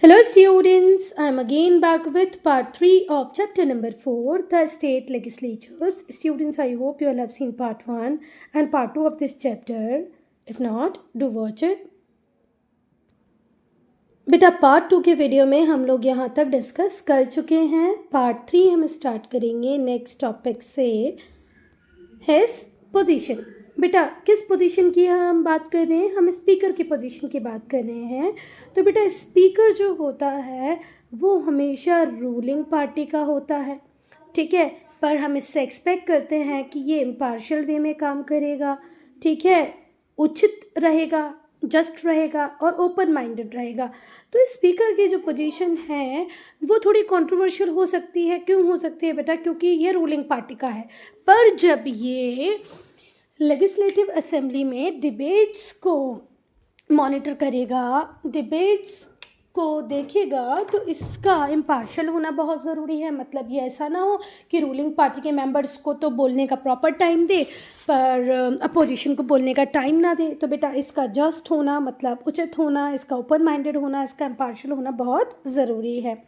Hello students, I am again back with part 3 of chapter number 4, the state legislatures. Students, I hope you all have seen part 1 and part 2 of this chapter. If not, do watch it. बेटा part 2 के video में हम लोग यहाँ तक discuss कर चुके हैं. पार्ट 3 हम स्टार्ट करेंगे नेक्स्ट टॉपिक से, हिज पोजीशन. बेटा किस पोजीशन की हम बात कर रहे हैं? हम स्पीकर की पोजीशन की बात कर रहे हैं. तो बेटा स्पीकर जो होता है वो हमेशा रूलिंग पार्टी का होता है, ठीक है. पर हम इससे एक्सपेक्ट करते हैं कि ये इम्पार्शियल वे में काम करेगा, ठीक है, उचित रहेगा, जस्ट रहेगा और ओपन माइंडेड रहेगा. तो स्पीकर की जो पोजीशन है वो थोड़ी कंट्रोवर्शियल हो सकती है. क्यों हो सकती है बेटा? क्योंकि ये रूलिंग पार्टी का है. पर जब ये लेजिस्लेटिव असेंबली में डिबेट्स को मॉनिटर करेगा, डिबेट्स को देखेगा, तो इसका इम्पार्शियल होना बहुत ज़रूरी है. मतलब ये ऐसा ना हो कि रूलिंग पार्टी के मेंबर्स को तो बोलने का प्रॉपर टाइम दे पर अपोजिशन को बोलने का टाइम ना दे. तो बेटा इसका जस्ट होना, मतलब उचित होना, इसका ओपन माइंडेड होना, इसका इम्पार्शियल होना बहुत ज़रूरी है.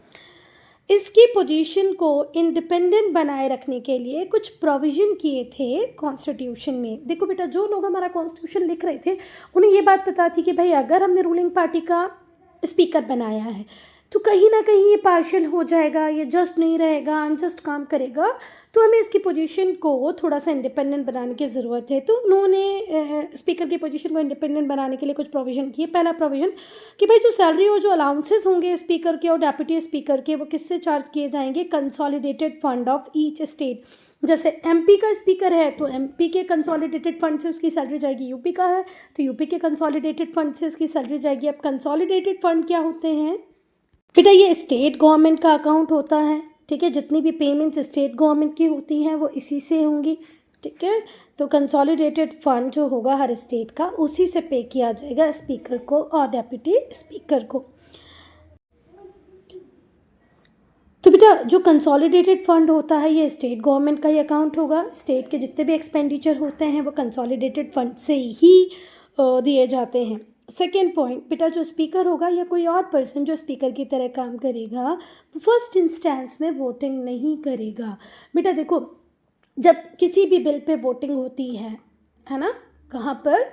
इसकी पोजीशन को इंडिपेंडेंट बनाए रखने के लिए कुछ प्रोविज़न किए थे कॉन्स्टिट्यूशन में. देखो बेटा, जो लोग हमारा कॉन्स्टिट्यूशन लिख रहे थे उन्हें ये बात पता थी कि भाई अगर हमने रूलिंग पार्टी का स्पीकर बनाया है तो कहीं ना कहीं ये पार्शियल हो जाएगा, ये जस्ट नहीं रहेगा, अनजस्ट काम करेगा. तो हमें इसकी पोजीशन को थोड़ा सा इंडिपेंडेंट बनाने की ज़रूरत है. तो उन्होंने स्पीकर की पोजीशन को इंडिपेंडेंट बनाने के लिए कुछ प्रोविज़न किए. पहला प्रोविज़न कि भाई जो सैलरी और जो अलाउंसेस होंगे स्पीकर के और डेप्यूटी स्पीकर के, वो किससे चार्ज किए जाएंगे? Consolidated fund of each state. जैसे एमपी का स्पीकर है तो एमपी के कंसोलिडेटेड फंड से उसकी सैलरी जाएगी. यूपी का है तो यूपी के कंसोलिडेटेड फंड से उसकी सैलरी जाएगी. अब कंसोलिडेटेड फंड क्या होते हैं बेटा? ये स्टेट गवर्नमेंट का अकाउंट होता है, ठीक है. जितनी भी पेमेंट्स स्टेट गवर्नमेंट की होती हैं वो इसी से होंगी, ठीक है. तो कंसोलिडेटेड फंड जो होगा हर स्टेट का, उसी से पे किया जाएगा स्पीकर को और डेप्यूटी स्पीकर को. तो बेटा जो कंसोलिडेटेड फंड होता है ये स्टेट गवर्नमेंट का ही अकाउंट होगा. स्टेट के जितने भी एक्सपेंडिचर होते हैं वो कंसोलिडेटेड फंड से ही दिए जाते हैं. सेकेंड पॉइंट बेटा, जो स्पीकर होगा या कोई और पर्सन जो स्पीकर की तरह काम करेगा वो फर्स्ट इंस्टेंस में वोटिंग नहीं करेगा. बेटा देखो, जब किसी भी बिल पे वोटिंग होती है ना, कहाँ पर?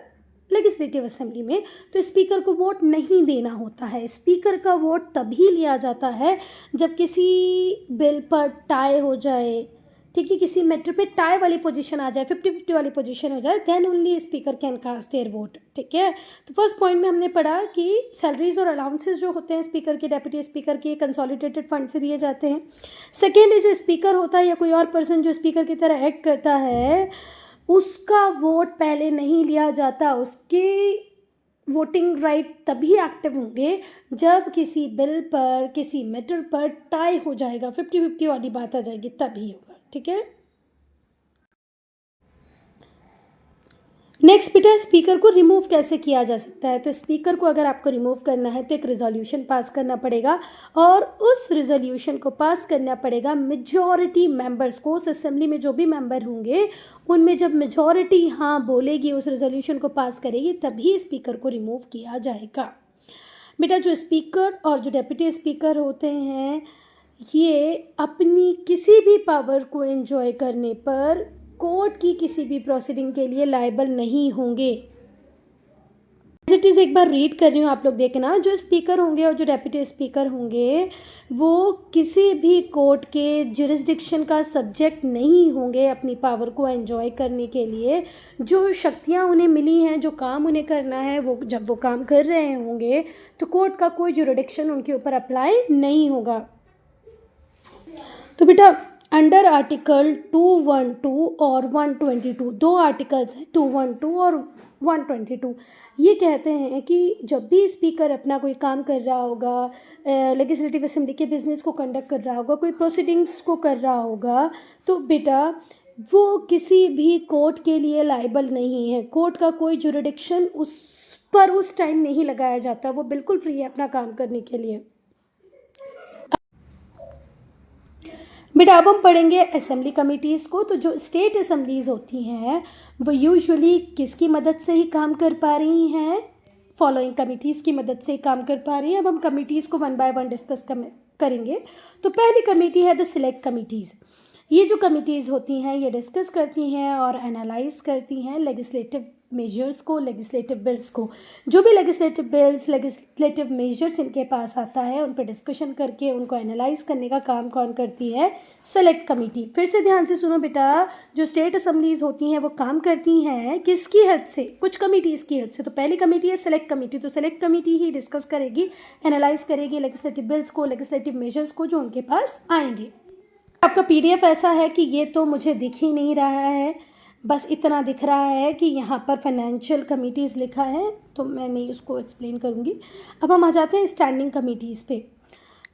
लेजिस्लेटिव असेंबली में. तो स्पीकर को वोट नहीं देना होता है. स्पीकर का वोट तभी लिया जाता है जब किसी बिल पर टाई हो जाए, ठीक है, किसी मैटर पे टाई वाली पोजीशन आ जाए, 50-50 वाली पोजीशन हो जाए, then only speaker can cast their vote, ठीक है. तो फर्स्ट पॉइंट में हमने पढ़ा कि सैलरीज और अलाउंसेस जो होते हैं स्पीकर के, डेप्यूटी स्पीकर के, कंसोलिडेटेड फंड से दिए जाते हैं. सेकेंड है जो स्पीकर होता है या कोई और पर्सन जो स्पीकर की तरह एक्ट करता है उसका वोट पहले नहीं लिया जाता. उसके वोटिंग राइट तभी एक्टिव होंगे जब किसी बिल पर, किसी मैटर पर टाई हो जाएगा, 50-50 वाली बात आ जाएगी, तभी होगा, ठीक है. नेक्स्ट बेटा, स्पीकर को रिमूव कैसे किया जा सकता है? तो स्पीकर को अगर आपको रिमूव करना है तो एक रिजोल्यूशन पास करना पड़ेगा और उस रिजोल्यूशन को पास करना पड़ेगा मेजॉरिटी मेंबर्स को. उस असेंबली में जो भी मेंबर होंगे उनमें जब मेजॉरिटी हाँ बोलेगी, उस रिजोल्यूशन को पास करेगी, तभी स्पीकर को रिमूव किया जाएगा. बेटा जो स्पीकर और जो डेप्यूटी स्पीकर होते हैं ये अपनी किसी भी पावर को एंजॉय करने पर कोर्ट की किसी भी प्रोसीडिंग के लिए लायबल नहीं होंगे. इट इज़ एक बार रीड कर रही हूँ, आप लोग देखना. जो स्पीकर होंगे और जो डेप्यूटी स्पीकर होंगे वो किसी भी कोर्ट के जुरिस्डिक्शन का सब्जेक्ट नहीं होंगे. अपनी पावर को एंजॉय करने के लिए जो शक्तियाँ उन्हें मिली हैं, जो काम उन्हें करना है, वो जब वो काम कर रहे होंगे तो कोर्ट का कोई जुरिडिक्शन उनके ऊपर अप्लाई नहीं होगा. तो बेटा अंडर आर्टिकल 212 और 122, दो आर्टिकल्स हैं 212 और 122, ये कहते हैं कि जब भी स्पीकर अपना कोई काम कर रहा होगा, लेजिस्लेटिव असेंबली के बिजनेस को कंडक्ट कर रहा होगा, कोई प्रोसीडिंग्स को कर रहा होगा, तो बेटा वो किसी भी कोर्ट के लिए लायबल नहीं है. कोर्ट का कोई जुरिडिक्शन उस पर उस टाइम नहीं लगाया जाता. वो बिल्कुल फ्री है अपना काम करने के लिए. बेटा अब हम पढ़ेंगे असेंबली कमिटीज़ को. तो जो स्टेट असेंबलीज़ होती हैं वो यूजुअली किसकी मदद से ही काम कर पा रही हैं? फॉलोइंग कमिटीज़ की मदद से काम कर पा रही है। अब हम कमिटीज़ को वन बाय वन डिस्कस करेंगे। तो पहली कमेटी है द सिलेक्ट कमिटीज़। ये जो कमिटीज़ होती हैं ये डिस्कस करती हैं और एनालाइज करती हैं लेजिस्लेटिव मेजर्स को, लेजिस्लेटिव बिल्स को। जो भी लेजिस्लेटिव बिल्स, लेजिस्लेटिव मेजर्स इनके पास आता है उन पर डिस्कशन करके उनको एनालाइज करने का काम कौन करती है? Select committee. फिर से ध्यान से सुनो बेटा, जो स्टेट असम्बलीज होती हैं वो काम करती हैं किसकी हेल्प से? कुछ कमिटीज़ की हेल्प से। तो पहली कमेटी है सेलेक्ट कमेटी। तो सेलेक्ट कमेटी ही डिस्कस करेगी, एनालाइज करेगी लेजिस्लेटिव बिल्स को, लेजिस्लेटिव मेजर्स को जो उनके पास आएंगे। आपका PDF ऐसा है कि ये तो मुझे दिख ही नहीं रहा है, बस इतना दिख रहा है कि यहाँ पर फाइनेंशियल कमिटीज़ लिखा है, तो मैं नहीं उसको एक्सप्लेन करूँगी। अब हम आ जाते हैं स्टैंडिंग कमिटीज़ पे।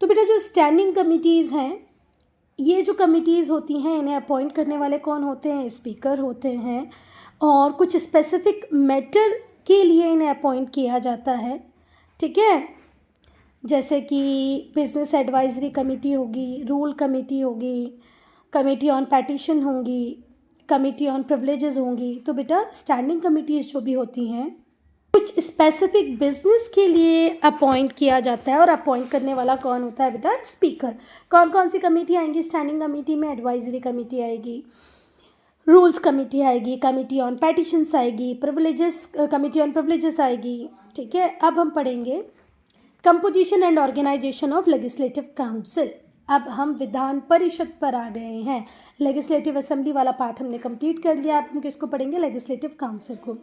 तो बेटा जो स्टैंडिंग कमिटीज़ हैं, ये जो कमिटीज़ होती हैं इन्हें अपॉइंट करने वाले कौन होते हैं? स्पीकर होते हैं। और कुछ स्पेसिफिक मैटर के लिए इन्हें अपॉइंट किया जाता है, ठीक है। जैसे कि बिजनेस एडवाइजरी कमेटी होगी, रूल कमेटी होगी, कमेटी ऑन पैटिशन होंगी, कमेटी ऑन प्रिविलेजेस होंगी। तो बेटा स्टैंडिंग कमिटीज़ जो भी होती हैं कुछ स्पेसिफिक बिजनेस के लिए अपॉइंट किया जाता है और अपॉइंट करने वाला कौन होता है बेटा? स्पीकर। कौन कौन सी कमेटी आएंगी स्टैंडिंग कमेटी में? एडवाइजरी कमेटी आएगी, रूल्स कमेटी आएगी, कमेटी ऑन पैटिशंस आएगी, प्रिविलेजेस, कमेटी ऑन प्रिविलेजेस आएगी, ठीक है। अब हम पढ़ेंगे composition and organization of legislative council. अब हम विधान परिषद पर आ गए हैं। लेजिस्लेटिव असेंबली वाला पार्ट हमने कंप्लीट कर लिया। अब हम किसको पढ़ेंगे? लेजिस्लेटिव काउंसिल को।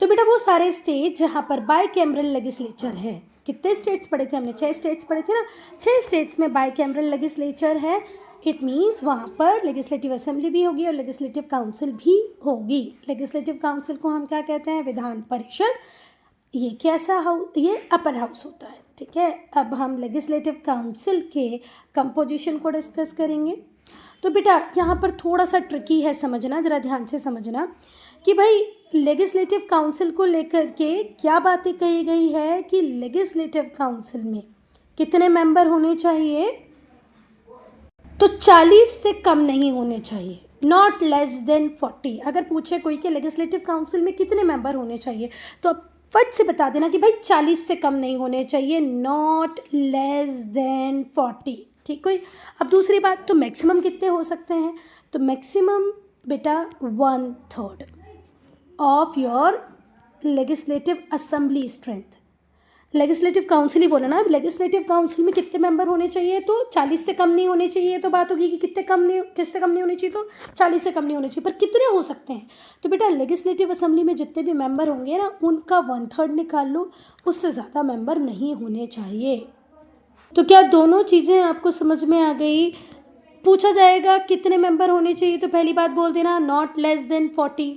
तो बेटा वो सारे स्टेट जहाँ पर बाई कैमरल लेजिस्लेचर है, कितने स्टेट्स पढ़े थे हमने? 6 स्टेट्स पढ़े थे ना। 6 स्टेट्स में बाई कैमरल लेजिस्लेचर है। इट मीन्स वहाँ पर लेजिस्लेटिव असेंबली भी होगी और लेजिस्लेटिव काउंसिल भी होगी। लेजिस्लेटिव काउंसिल को हम क्या कहते हैं? विधान परिषद। ये कैसा हाउस? ये अपर हाउस होता है, ठीक है। अब हम लेजिस्लेटिव काउंसिल के कंपोजिशन को डिस्कस करेंगे। तो बेटा यहाँ पर थोड़ा सा ट्रिकी है समझना, ज़रा ध्यान से समझना कि भाई लेजिस्लेटिव काउंसिल को लेकर के क्या बातें कही गई है कि लेजिस्लेटिव काउंसिल में कितने मेंबर होने चाहिए? तो 40 से कम नहीं होने चाहिए, नॉट लेस देन 40। अगर पूछे कोई कि लेजिस्लेटिव काउंसिल में कितने मेंबर होने चाहिए तो आप फट से बता देना कि भाई 40 से कम नहीं होने चाहिए, नॉट लेस देन 40, ठीक है। अब दूसरी बात, तो मैक्सिमम कितने हो सकते हैं? तो मैक्सिमम बेटा 1/3 of your legislative assembly strength. Legislative council ही बोला ना। अब लेजिस्लेटिव काउंसिल में कितने मेंबर होने चाहिए? तो 40 से कम नहीं होने चाहिए। तो बात होगी कि किससे कम नहीं होने चाहिए? तो 40 से कम नहीं होने चाहिए। पर कितने हो सकते हैं? तो बेटा लेजिस्लेटिव असेंबली में जितने भी मेंबर होंगे ना उनका 1/3 निकाल लो, उससे ज़्यादा मेंबर नहीं होने चाहिए। तो क्या दोनों चीज़ें आपको समझ में आ गई? पूछा जाएगा कितने मेंबर होने चाहिए तो पहली बात बोल देना नॉट लेस देन 40।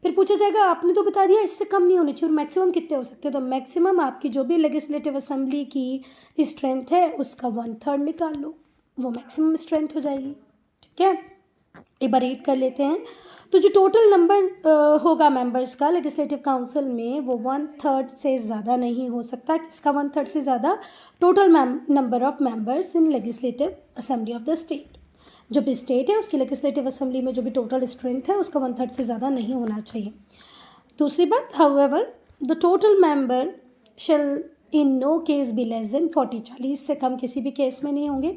फिर पूछा जाएगा आपने तो बता दिया इससे कम नहीं होनी चाहिए, और मैक्सिमम कितने हो सकते हैं? तो मैक्सिमम आपकी जो भी लेजिस्लेटिव असेंबली की स्ट्रेंथ है उसका 1/3 निकाल लो, वो मैक्सिमम स्ट्रेंथ हो जाएगी, ठीक है। एक बार रीड कर लेते हैं। तो जो टोटल नंबर होगा मेंबर्स का लेजिस्लेटिव काउंसिल में वो 1/3 से ज़्यादा नहीं हो सकता। किसका 1/3 से ज़्यादा? Total number of members in legislative assembly of the state. जो भी स्टेट है उसकी लेजिस्लेटिव असेंबली में जो भी टोटल स्ट्रेंथ है उसका 1/3 से ज़्यादा नहीं होना चाहिए। दूसरी बात, however the total member shall in no case be less than 40। 40 से कम किसी भी केस में नहीं होंगे।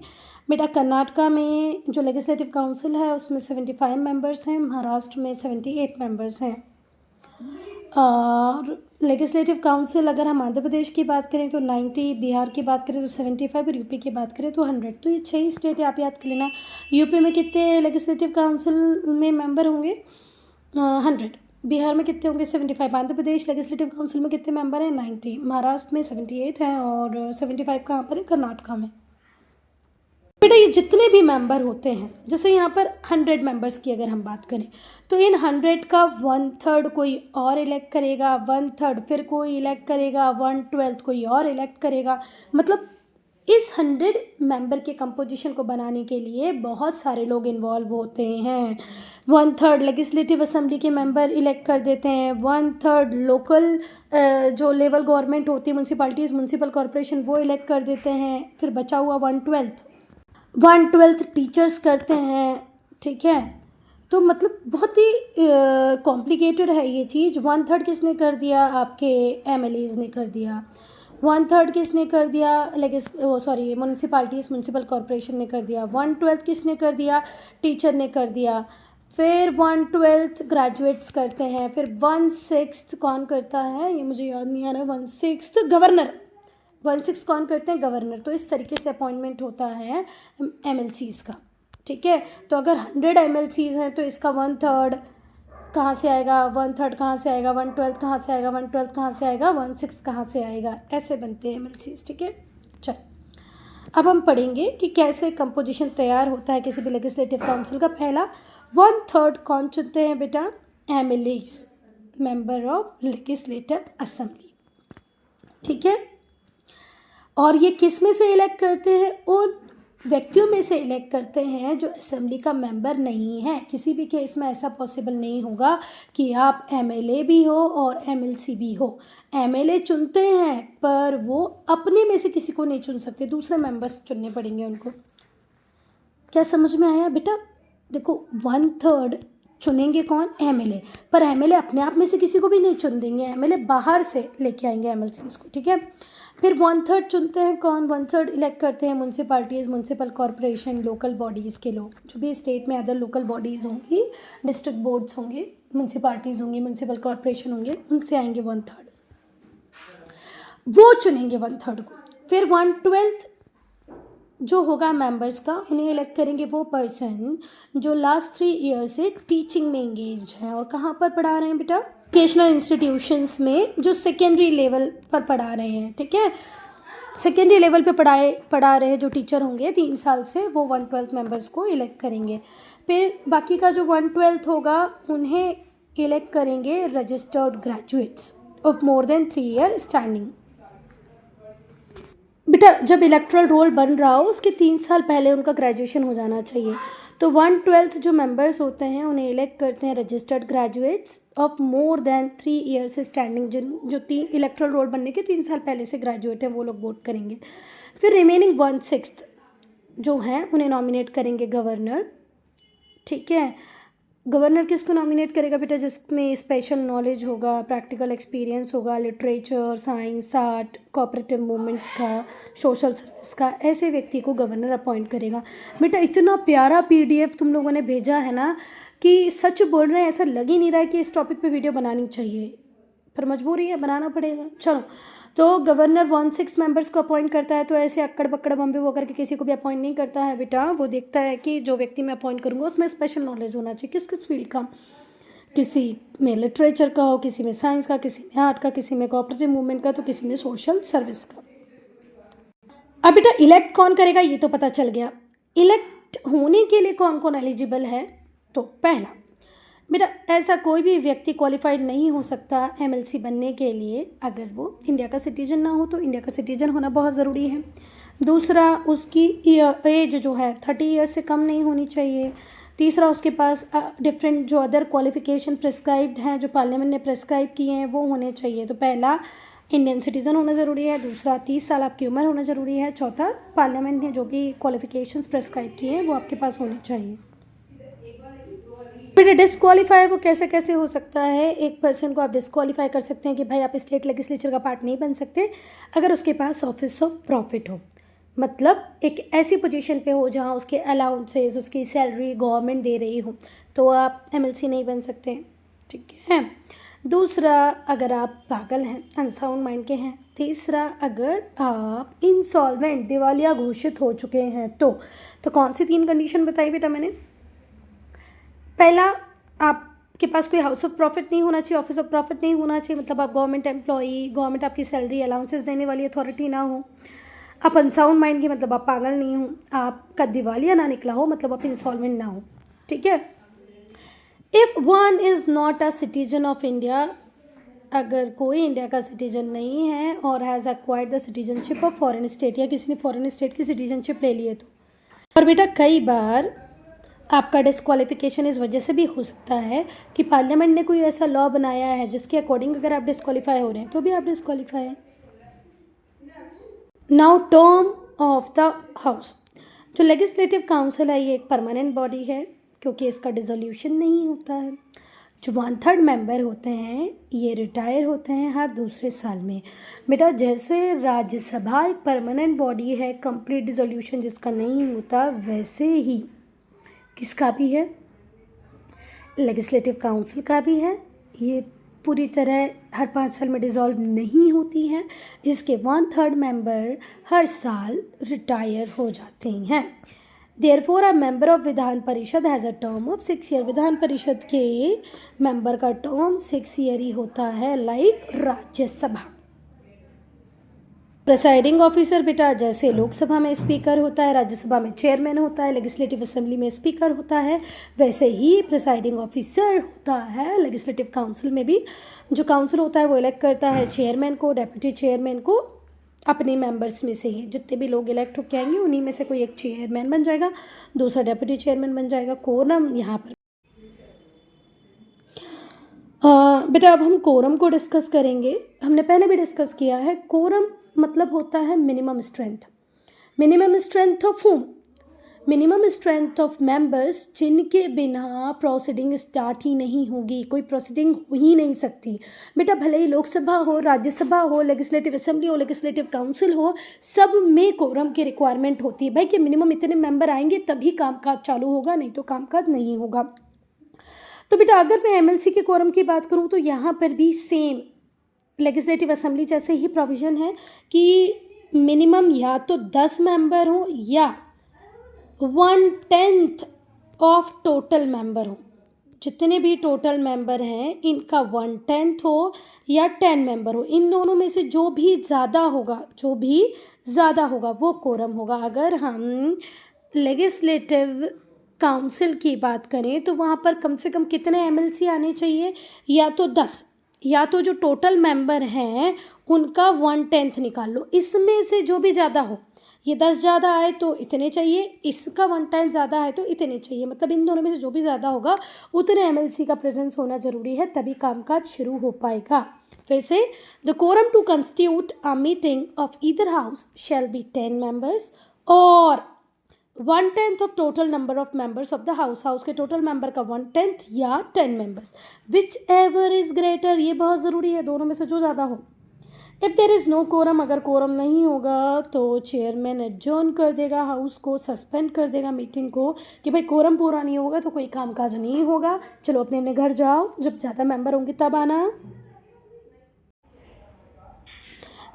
बेटा कर्नाटका में जो लेजिस्लेटिव काउंसिल है उसमें 75 मेंबर्स हैं, महाराष्ट्र में 78 मेंबर्स हैं। और लेजिस्लेटिव काउंसिल अगर हम आंध्र प्रदेश की बात करें तो 90, बिहार की बात करें तो 75 और यूपी की बात करें तो 100। तो ये 6 स्टेट आप याद कर लेना। यूपी में कितने लेजिस्लेटिव काउंसिल में मेंबर होंगे? 100। बिहार में कितने होंगे? 75। आंध्र प्रदेश लेजिस्लेटिव काउंसिल में कितने मेंबर हैं? 90। महाराष्ट्र में 78 हैं और 75 कहाँ पर है? कर्नाटका में। बेटा ये जितने भी मेंबर होते हैं, जैसे यहाँ पर 100 मेंबर्स की अगर हम बात करें तो इन 100 का 1/3 कोई और इलेक्ट करेगा, 1/3 फिर कोई इलेक्ट करेगा, 1/12 कोई और इलेक्ट करेगा। मतलब इस 100 मेंबर के कंपोजिशन को बनाने के लिए बहुत सारे लोग इन्वॉल्व होते हैं। 1/3 लेजिस्लेटिव असेंबली के मेंबर इलेक्ट कर देते हैं, 1/3 लोकल जो लेवल गवर्नमेंट होती है, म्यूनसिपैलिटीज़, म्यूनसिपल कॉरपोरेशन, वो इलेक्ट कर देते हैं। फिर बचा हुआ 1/12 टीचर्स करते हैं, ठीक है। तो मतलब बहुत ही कॉम्प्लिकेटेड है ये चीज़। 1/3 किसने कर दिया, आपके एमएलएज ने कर दिया। 1/3 किसने कर दिया, म्यूनसिपाल्टीज़, म्यूनसिपल कॉरपोरेशन ने कर दिया। 1/12 किसने कर दिया, टीचर ने कर दिया। फिर 1/12 ग्रेजुएट्स करते हैं। फिर 1/6 कौन करता है, ये मुझे याद नहीं आ रहा। 1/6 गवर्नर, 1/6 कौन करते हैं, गवर्नर। तो इस तरीके से अपॉइंटमेंट होता है एमएलसीज़ का, ठीक है। तो अगर 100 एमएलसीज़ हैं तो इसका 1/3 कहाँ से आएगा, 1/3 कहाँ से आएगा, 1/12 कहाँ से आएगा, 1/12 कहाँ से आएगा, 1/6 कहाँ से आएगा, ऐसे बनते हैं एमएलसीज़, ठीक है। चल अब हम पढ़ेंगे कि कैसे कंपोजिशन तैयार होता है किसी भी लेजिस्लेटिव काउंसिल का। पहला, 1/3 कौन चुनते हैं बेटा, MLAs, member of legislative assembly, ठीक है। और ये किस में से इलेक्ट करते हैं, उन व्यक्तियों में से इलेक्ट करते हैं जो असेंबली का मेंबर नहीं है। किसी भी केस में ऐसा पॉसिबल नहीं होगा कि आप एमएलए भी हो और एमएलसी भी हो। एमएलए चुनते हैं पर वो अपने में से किसी को नहीं चुन सकते, दूसरे मेंबर्स चुनने पड़ेंगे उनको। क्या समझ में आया बेटा? देखो 1/3 चुनेंगे कौन, एमएलए, पर एमएलए अपने आप में से किसी को भी नहीं चुन देंगे, एमएलए बाहर से लेके आएंगे एमएलसीज़ को, ठीक है। फिर 1/3 चुनते हैं कौन, 1/3 इलेक्ट करते हैं म्यूनसिपाल्टीज़, म्यूनसिपल कॉरपोरेशन, लोकल बॉडीज़ के लोग, जो भी स्टेट में अदर लोकल बॉडीज़ होंगी, डिस्ट्रिक्ट बोर्ड्स होंगे, म्यूनसिपाल्टीज़ होंगी, म्यूनसिपल कॉरपोरेशन होंगे, उनसे आएंगे 1/3, वो चुनेंगे 1/3 को। फिर 1/12 जो होगा मेंबर्स का, उन्हें इलेक्ट करेंगे वो पर्सन जो लास्ट 3 ईयर से टीचिंग में इंगेज्ड हैं। और कहाँ पर पढ़ा रहे हैं बेटा, एजुकेशनल इंस्टीट्यूशंस में, जो सेकेंडरी लेवल पर पढ़ा रहे हैं, ठीक है। सेकेंडरी लेवल पे पढ़ा रहे जो टीचर होंगे 3 साल से, वो 1/12 मेंबर्स को इलेक्ट करेंगे। फिर बाकी का जो 1/12 होगा उन्हें इलेक्ट करेंगे registered graduates of more than 3 year standing. बेटा जब इलेक्टोरल रोल बन रहा हो उसके 3 साल पहले उनका ग्रेजुएशन हो जाना चाहिए। तो 1/12 जो मेंबर्स होते हैं उन्हें इलेक्ट करते हैं registered graduates of more than 3 years standing, जो इलेक्टोरल रोल बनने के 3 साल पहले से ग्रेजुएट हैं वो लोग वोट करेंगे। फिर रिमेनिंग 1/6 जो हैं उन्हें नॉमिनेट करेंगे गवर्नर, ठीक है। गवर्नर किसको नॉमिनेट करेगा बेटा, जिसमें स्पेशल नॉलेज होगा, प्रैक्टिकल एक्सपीरियंस होगा, literature, science, art, cooperative movements का, सोशल सर्विस का, ऐसे व्यक्ति को गवर्नर अपॉइंट करेगा। बेटा इतना प्यारा पीडीएफ तुम लोगों ने भेजा है ना कि सच बोल रहे हैं, ऐसा लग ही नहीं रहा है कि इस टॉपिक पे वीडियो बनानी चाहिए, पर मजबूरी है, बनाना पड़ेगा। चलो, तो गवर्नर 1/6 मेंबर्स को अपॉइंट करता है, तो ऐसे अक्कड़ बक्कड़ बम्बे वो करके किसी को भी अपॉइंट नहीं करता है बेटा। वो देखता है कि जो व्यक्ति मैं अपॉइंट करूँगा उसमें स्पेशल नॉलेज होना चाहिए, किस किस फील्ड का, किसी में लिटरेचर का हो, किसी में साइंस का, किसी में आर्ट का, किसी में कोऑपरेटिव मूवमेंट का, तो किसी में सोशल सर्विस का। अब बेटा इलेक्ट कौन करेगा ये तो पता चल गया। इलेक्ट होने के लिए कौन कौन एलिजिबल है, तो पहला बेटा ऐसा कोई भी व्यक्ति क्वालिफाइड नहीं हो सकता एमएलसी बनने के लिए अगर वो इंडिया का सिटीजन ना हो, तो इंडिया का सिटीजन होना बहुत ज़रूरी है। दूसरा, उसकी एज जो है 30 ईयर्स से कम नहीं होनी चाहिए। तीसरा, उसके पास डिफरेंट जो अदर क्वालिफिकेशन प्रिस्क्राइब्ड हैं, जो पार्लियामेंट ने प्रिस्क्राइब किए हैं, वो होने चाहिए। तो पहला इंडियन सिटीज़न होना ज़रूरी है, दूसरा 30 साल आपकी उम्र होना ज़रूरी है, चौथा पार्लियामेंट ने जो भी क्वालिफिकेशंस प्रिस्क्राइब किए हैं वो आपके पास होने चाहिए। फिर डिस्क्वालीफाई वो कैसे कैसे हो सकता है, एक पर्सन को आप डिस्क्वालीफाई कर सकते हैं कि भाई आप स्टेट लेजिस्लेचर का पार्ट नहीं बन सकते अगर उसके पास ऑफिस ऑफ प्रॉफिट हो, मतलब एक ऐसी पोजीशन पे हो जहाँ उसके अलाउंसेस, उसकी सैलरी गवर्नमेंट दे रही हो, तो आप एमएलसी नहीं बन सकते, ठीक है। दूसरा, अगर आप पागल हैं, अनसाउंड माइंड के हैं। तीसरा, अगर आप इंसॉल्वेंट, दिवालिया घोषित हो चुके हैं तो कौन सी 3 कंडीशन बताई बेटा मैंने। पहला, आपके पास कोई हाउस ऑफ प्रॉफिट नहीं होना चाहिए, ऑफिस ऑफ प्रॉफिट नहीं होना चाहिए, मतलब आप गवर्नमेंट एम्प्लॉई, गवर्नमेंट आपकी सैलरी अलाउंसेस देने वाली अथॉरिटी ना हो। आप अनसाउंड माइंड की, मतलब आप पागल नहीं हो। आपका दिवालिया ना निकला हो, मतलब आप इंसॉल्वेंट ना हो, ठीक है। If one is not a citizen of India, अगर कोई इंडिया का सिटीजन नहीं है और has acquired the citizenship of foreign state, या किसी ने फॉरेन स्टेट की सिटीजनशिप ले ली है तो। और बेटा कई बार आपका डिस्क्वालिफिकेशन इस वजह से भी हो सकता है कि पार्लियामेंट ने कोई ऐसा लॉ बनाया है जिसके अकॉर्डिंग अगर आप डिस्क्वालीफाई हो रहे हैं तो भी आप डिस्क्वालीफाई हैं। Now term of the house, जो लेजिस्लेटिव काउंसिल है ये एक परमानेंट बॉडी है, क्योंकि इसका डिसोल्यूशन नहीं होता है। जो 1/3 मेंबर होते हैं ये रिटायर होते हैं हर दूसरे साल में। बेटा जैसे राज्यसभा एक परमानेंट बॉडी है, कंप्लीट डिसोल्यूशन जिसका नहीं होता, वैसे ही किसका भी है, लेजिस्लेटिव काउंसिल का भी है। ये पूरी तरह हर 5 साल में डिसॉल्व नहीं होती है। इसके 1/3 मेंबर हर साल रिटायर हो जाते हैं। Therefore a member of Vidhan Parishad has a term of 6 year. Vidhan Parishad के मेंबर का टर्म 6 ईयर ही होता है, लाइक राज्यसभा। प्रेसाइडिंग ऑफिसर बेटा जैसे लोकसभा में स्पीकर होता है, राज्यसभा में चेयरमैन होता है, लेजिस्लेटिव असेंबली में स्पीकर होता है, वैसे ही प्रेसाइडिंग ऑफिसर होता है लेजिस्लेटिव काउंसिल में भी। जो काउंसिल होता है वो इलेक्ट करता है चेयरमैन को, डेप्यूटी चेयरमैन को अपने मेंबर्स में से ही। जितने भी लोग इलेक्ट होकर आएंगे उन्हीं में से कोई एक चेयरमैन बन जाएगा, दूसरा डेप्यूटी चेयरमैन बन जाएगा। कोरम यहाँ पर बेटा अब हम कोरम को डिस्कस करेंगे। हमने पहले भी डिस्कस किया है। कोरम मतलब होता है minimum strength. Minimum strength of home, minimum strength of members जिनके बिना प्रोसीडिंग स्टार्ट ही नहीं होगी, कोई प्रोसीडिंग हो ही नहीं सकती। बेटा भले ही लोकसभा हो, राज्यसभा हो, लेजिस्लेटिव असेंबली हो, लेजिस्लेटिव काउंसिल हो, सब में कोरम की रिक्वायरमेंट होती है भाई कि मिनिमम इतने मेंबर आएंगे तभी कामकाज चालू होगा, नहीं तो कामकाज नहीं होगा। तो बेटा अगर मैं एमएलसी के कोरम की बात करूँ तो यहाँ पर भी सेम लेजिस्लेटिव असेंबली जैसे ही प्रोविज़न है कि मिनिमम या तो 10 मेंबर हो या 1/10 ऑफ टोटल मेंबर हो। जितने भी टोटल मेंबर हैं इनका 1/10 हो या 10 मेंबर हो, इन दोनों में से जो भी ज़्यादा होगा वो कोरम होगा। अगर हम लेजिस्लेटिव काउंसिल की बात करें तो वहाँ पर कम से कम कितने एमएलसी आने चाहिए, या तो 10, या तो जो टोटल मेंबर हैं उनका 1/10 निकाल लो, इसमें से जो भी ज़्यादा हो, ये 10 ज़्यादा आए तो इतने चाहिए, इसका 1/10 ज़्यादा है तो इतने चाहिए। मतलब इन दोनों में से जो भी ज़्यादा होगा उतने एमएलसी का प्रेजेंस होना ज़रूरी है, तभी कामकाज शुरू हो पाएगा। फिर से the quorum to constitute a meeting of either house shall be 10 members और 1/10 of total number of members of the house के टोटल मेंबर का 1/10 या 10 members, whichever is greater. ये बहुत ज़रूरी है, दोनों में से जो ज़्यादा हो। If there is no quorum, अगर कोरम नहीं होगा तो चेयरमैन एडजर्न कर देगा हाउस को, सस्पेंड कर देगा मीटिंग को कि भाई कोरम पूरा नहीं होगा तो कोई कामकाज नहीं होगा, चलो अपने अपने घर जाओ, जब ज़्यादा मेंबर होंगे तब आना।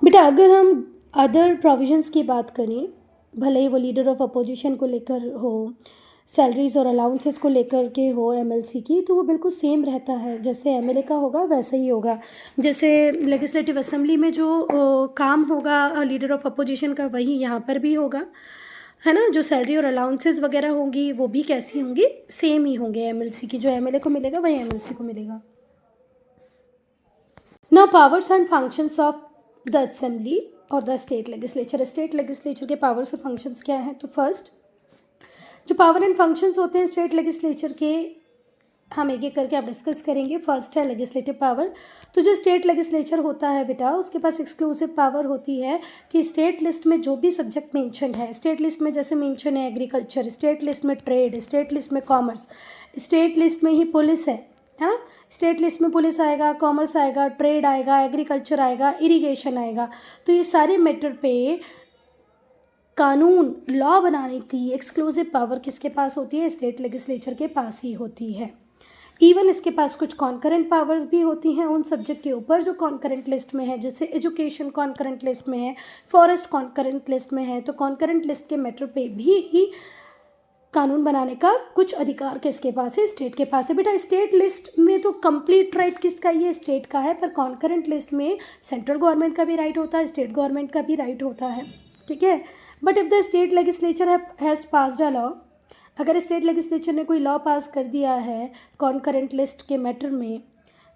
बेटा अगर हम अदर प्रोविजंस की बात करें, भले ही वो लीडर ऑफ अपोजिशन को लेकर हो, सैलरीज और अलाउंसेस को लेकर के हो एमएलसी की, तो वो बिल्कुल सेम रहता है। जैसे एमएलए का होगा वैसे ही होगा। जैसे लेजिस्लेटिव असेंबली में जो काम होगा लीडर ऑफ अपोजिशन का, वही यहाँ पर भी होगा, है ना। जो सैलरी और अलाउंसेस वगैरह होंगी वो भी कैसी होंगी, सेम ही होंगे एमएलसी की। जो एमएलए को मिलेगा वही एमएलसी को मिलेगा। Now powers and functions of the assembly और the state legislature. State legislature के पावर्स और फंक्शंस क्या हैं? तो फर्स्ट जो पावर एंड फंक्शंस होते हैं स्टेट लेजिस्लेचर के, हम एक एक करके आप डिस्कस करेंगे। फर्स्ट है लेजिस्लेटिव पावर। तो जो स्टेट लेजिस्लेचर होता है बेटा, उसके पास एक्सक्लूसिव पावर होती है कि स्टेट लिस्ट में जो भी सब्जेक्ट मेंशन है, स्टेट लिस्ट में जैसे मेंशन है एग्रीकल्चर, स्टेट लिस्ट में ट्रेड, स्टेट लिस्ट में कॉमर्स, स्टेट लिस्ट में ही पुलिस है ना। स्टेट लिस्ट में पुलिस आएगा, कॉमर्स आएगा, ट्रेड आएगा, एग्रीकल्चर आएगा, इरिगेशन आएगा। तो ये सारे मैटर पे कानून लॉ बनाने की एक्सक्लूसिव पावर किसके पास होती है? स्टेट लेजिस्लेचर के पास ही होती है। इवन इसके पास कुछ कॉन्करेंट पावर्स भी होती हैं उन सब्जेक्ट के ऊपर जो कॉन्करेंट लिस्ट में है। जैसे एजुकेशन कॉन्करेंट लिस्ट में है, फॉरेस्ट कॉन्करेंट लिस्ट में है, तो कॉन्करेंट लिस्ट के मैटर पे भी कानून बनाने का कुछ अधिकार किसके पास है? स्टेट के पास है। बेटा स्टेट लिस्ट में तो कंप्लीट राइट किसका? ये स्टेट का है। पर कॉन्करेंट लिस्ट में सेंट्रल गवर्नमेंट का भी राइट होता है, स्टेट गवर्नमेंट का भी राइट होता है, ठीक है। But if the state legislature has passed a law, अगर स्टेट लेजिस्लेचर ने कोई लॉ पास कर दिया है कॉन्करेंट लिस्ट के मैटर में,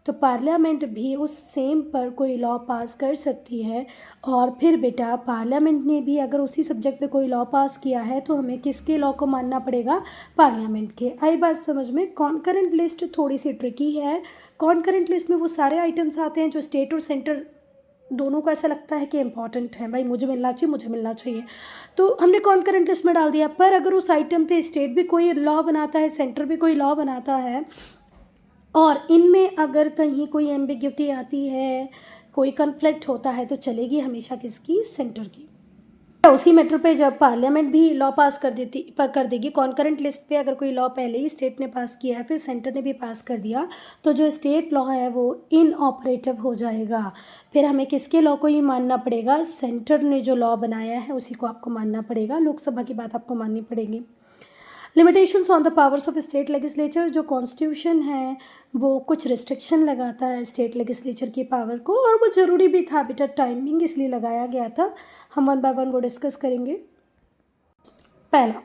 तो पार्लियामेंट भी उस सेम पर कोई लॉ पास कर सकती है। और फिर बेटा पार्लियामेंट ने भी अगर उसी सब्जेक्ट पे कोई लॉ पास किया है तो हमें किसके लॉ को मानना पड़ेगा? पार्लियामेंट के। आई बात समझ में? कॉन्करेंट लिस्ट थोड़ी सी ट्रिकी है। कॉन्करेंट लिस्ट में वो सारे आइटम्स आते हैं जो स्टेट और सेंटर दोनों को ऐसा लगता है कि इम्पॉर्टेंट है, भाई मुझे मिलना चाहिए, मुझे मिलना चाहिए, तो हमने कॉन्करेंट लिस्ट में डाल दिया। पर अगर उस आइटम पे स्टेट भी कोई लॉ बनाता है, सेंटर भी कोई लॉ बनाता है, और इनमें अगर कहीं कोई एम्बिग्यूटी आती है, कोई कन्फ्लिक्ट होता है, तो चलेगी हमेशा किसकी? सेंटर की। उसी मैटर पे जब पार्लियामेंट भी लॉ पास कर देगी, कॉन्करेंट लिस्ट पे अगर कोई लॉ पहले ही स्टेट ने पास किया है, फिर सेंटर ने भी पास कर दिया, तो जो स्टेट लॉ है वो इनऑपरेटिव हो जाएगा। फिर हमें किसके लॉ को ही मानना पड़ेगा? सेंटर ने जो लॉ बनाया है उसी को आपको मानना पड़ेगा। लोकसभा की बात आपको माननी पड़ेगी। Limitations on the powers of state legislature, जो कॉन्स्टिट्यूशन है वो कुछ रिस्ट्रिक्शन लगाता है स्टेट लेजिस्लेचर की पावर को, और वो ज़रूरी भी था बेटा, टाइमिंग इसलिए लगाया गया था। हम वन बाय वन वो डिस्कस करेंगे। पहला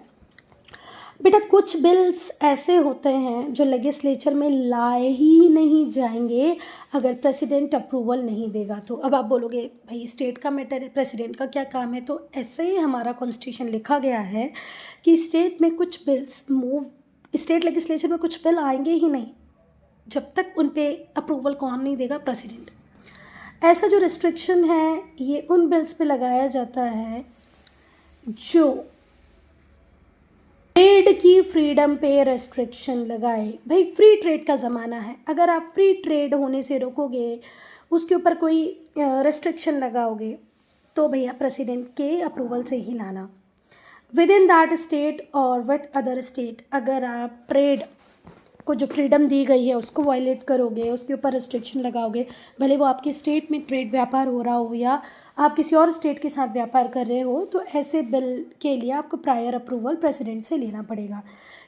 बेटा, कुछ बिल्स ऐसे होते हैं जो लेजिस्लेचर में लाए ही नहीं जाएंगे अगर प्रेसिडेंट अप्रूवल नहीं देगा तो। अब आप बोलोगे भाई स्टेट का मैटर है, प्रेसिडेंट का क्या काम है? तो ऐसे ही हमारा कॉन्स्टिट्यूशन लिखा गया है कि स्टेट में कुछ बिल्स स्टेट लेजिस्लेचर में कुछ बिल आएंगे ही नहीं जब तक उन पे अप्रूवल कौन नहीं देगा? प्रेसिडेंट। ऐसा जो रिस्ट्रिक्शन है ये उन बिल्स पे लगाया जाता है जो ट्रेड की फ्रीडम पे रेस्ट्रिक्शन लगाए। भाई फ्री ट्रेड का ज़माना है, अगर आप फ्री ट्रेड होने से रोकोगे, उसके ऊपर कोई रेस्ट्रिक्शन लगाओगे, तो भैया प्रेसिडेंट के अप्रूवल से ही लाना। विद इन दैट स्टेट और विद अदर स्टेट, अगर आप ट्रेड को जो फ्रीडम दी गई है उसको वायलेट करोगे, उसके ऊपर रिस्ट्रिक्शन लगाओगे, भले वो आपकी स्टेट में ट्रेड व्यापार हो रहा हो या आप किसी और स्टेट के साथ व्यापार कर रहे हो, तो ऐसे बिल के लिए आपको प्रायर अप्रूवल प्रेसिडेंट से लेना पड़ेगा।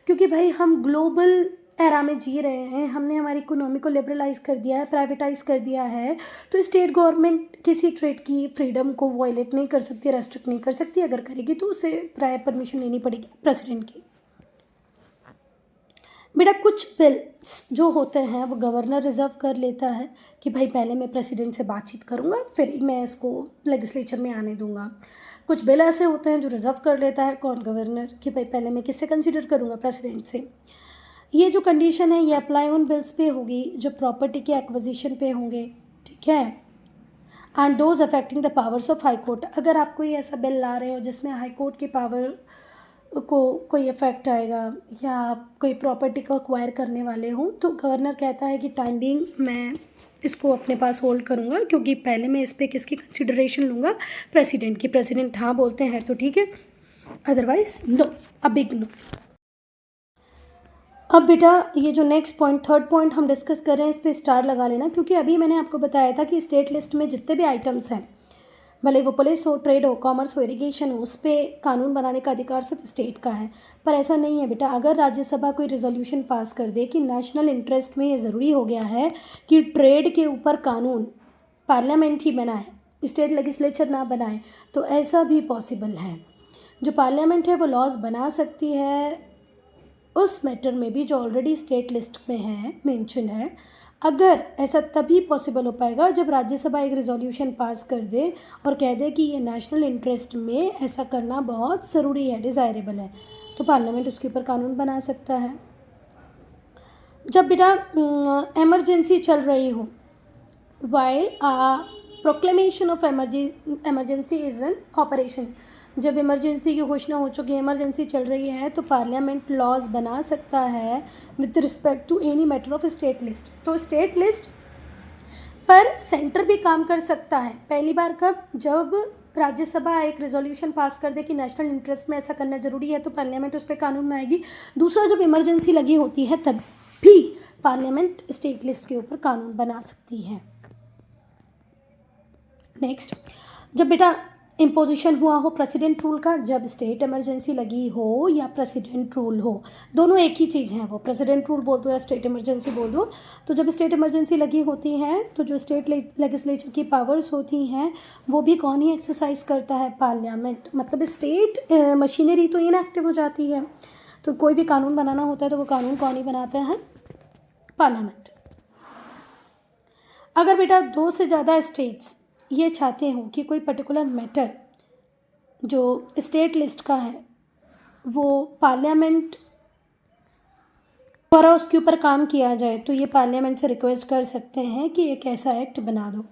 क्योंकि भाई हम ग्लोबल एरा में जी रहे हैं, हमने हमारी इकोनॉमी को लिबरलाइज कर दिया है, प्राइवेटाइज कर दिया है, तो स्टेट गवर्नमेंट किसी ट्रेड की फ्रीडम को वायलेट नहीं कर सकती, रेस्ट्रिक्ट नहीं कर सकती। अगर करेगी तो उसे प्रायर परमिशन लेनी पड़ेगी प्रेसिडेंट की। बेटा कुछ बिल्स जो होते हैं वो गवर्नर रिजर्व कर लेता है कि भाई पहले मैं प्रेसिडेंट से बातचीत करूँगा, फिर मैं इसको लेजिस्लेचर में आने दूंगा। कुछ बिल ऐसे होते हैं जो रिजर्व कर लेता है कौन? गवर्नर, कि भाई पहले मैं किससे कंसिडर करूँगा? प्रेसिडेंट से। ये जो कंडीशन है ये अप्लाई उन बिल्स पे होगी जो प्रॉपर्टी के एक्विजिशन पे होंगे, ठीक है, and those affecting the powers of high court. अगर आप कोई ऐसा बिल ला रहे हो जिसमें हाई कोर्ट की पावर को कोई इफ़ेक्ट आएगा या आप कोई प्रॉपर्टी को एक्वायर करने वाले हों, तो गवर्नर कहता है कि टाइम बीइंग मैं इसको अपने पास होल्ड करूँगा, क्योंकि पहले मैं इस पर किसकी कंसिडरेशन लूँगा? प्रेसिडेंट की। प्रेसिडेंट हाँ बोलते हैं तो ठीक है, otherwise no, a big no. अब बेटा ये जो नेक्स्ट पॉइंट, थर्ड पॉइंट हम डिस्कस कर रहे हैं, इस पर स्टार लगा लेना, क्योंकि अभी मैंने आपको बताया था कि स्टेट लिस्ट में जितने भी आइटम्स हैं, भले वो पुलिस हो, ट्रेड हो, कॉमर्स हो, इरिगेशन हो, उस पर कानून बनाने का अधिकार सिर्फ स्टेट का है। पर ऐसा नहीं है बेटा, अगर राज्यसभा कोई रिजोल्यूशन पास कर दे कि नेशनल इंटरेस्ट में ये ज़रूरी हो गया है कि ट्रेड के ऊपर कानून पार्लियामेंट ही बनाए, स्टेट लेजिस्लेचर ना बनाए, तो ऐसा भी पॉसिबल है। जो पार्लियामेंट है वो लॉज बना सकती है उस मैटर में भी जो ऑलरेडी स्टेट लिस्ट में है, मेंशन है। अगर ऐसा तभी पॉसिबल हो पाएगा जब राज्यसभा एक रिजोल्यूशन पास कर दे और कह दे कि ये नेशनल इंटरेस्ट में ऐसा करना बहुत ज़रूरी है, डिज़ायरेबल है, तो पार्लियामेंट उसके ऊपर कानून बना सकता है। जब बेटा एमरजेंसी चल रही हो, while proclamation of emergency is an operation, जब इमरजेंसी की घोषणा हो चुकी है, इमरजेंसी चल रही है, तो पार्लियामेंट लॉज बना सकता है with respect to any matter of state list. तो स्टेट लिस्ट पर सेंटर भी काम कर सकता है। पहली बार कब? जब राज्यसभा एक रिजोल्यूशन पास कर दे कि नेशनल इंटरेस्ट में ऐसा करना जरूरी है, तो पार्लियामेंट उस पर कानून बनाएगी। दूसरा, जब इमरजेंसी लगी होती है तब भी पार्लियामेंट स्टेट लिस्ट के ऊपर कानून बना सकती है। नेक्स्ट, जब बेटा इम्पोजिशन हुआ हो प्रेसिडेंट रूल का, जब स्टेट इमरजेंसी लगी हो या प्रेसिडेंट रूल हो, दोनों एक ही चीज़ हैं, वो प्रेसिडेंट रूल बोल दो या स्टेट इमरजेंसी बोल दो। तो जब स्टेट इमरजेंसी लगी होती है तो जो स्टेट लेजिस्लेचर की पावर्स होती हैं वो भी कौन ही एक्सरसाइज करता है? पार्लियामेंट। मतलब स्टेट मशीनरी तो इनएक्टिव हो जाती है, तो कोई भी कानून बनाना होता है तो वो कानून कौन ही बनाता है? पार्लियामेंट। अगर बेटा 2 से ज़्यादा स्टेट्स ये चाहते हो कि कोई पर्टिकुलर मैटर जो स्टेट लिस्ट का है वो पार्लियामेंट द्वारा उसके ऊपर काम किया जाए, तो ये पार्लियामेंट से रिक्वेस्ट कर सकते हैं कि एक ऐसा एक्ट बना दो।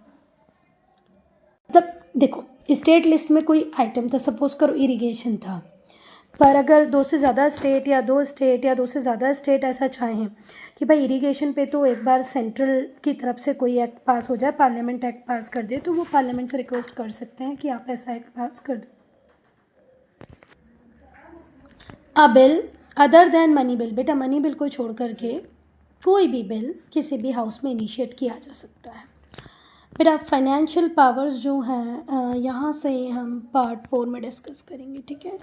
मतलब देखो, स्टेट लिस्ट में कोई आइटम था, सपोज करो इरिगेशन था, पर अगर दो से ज़्यादा स्टेट या दो स्टेट या दो से ज़्यादा स्टेट ऐसा चाहें कि भाई इरिगेशन पे तो एक बार सेंट्रल की तरफ से कोई एक्ट पास हो जाए, पार्लियामेंट एक्ट पास कर दे, तो वो पार्लियामेंट से रिक्वेस्ट कर सकते हैं कि आप ऐसा एक्ट पास कर दो। अ bill other than money bill, बेटा मनी बिल को छोड़ करके कोई भी बिल किसी भी हाउस में इनिशिएट किया जा सकता है। बेटा फाइनेंशियल पावर्स जो हैं यहाँ से हम पार्ट 4 में डिस्कस करेंगे, ठीक है।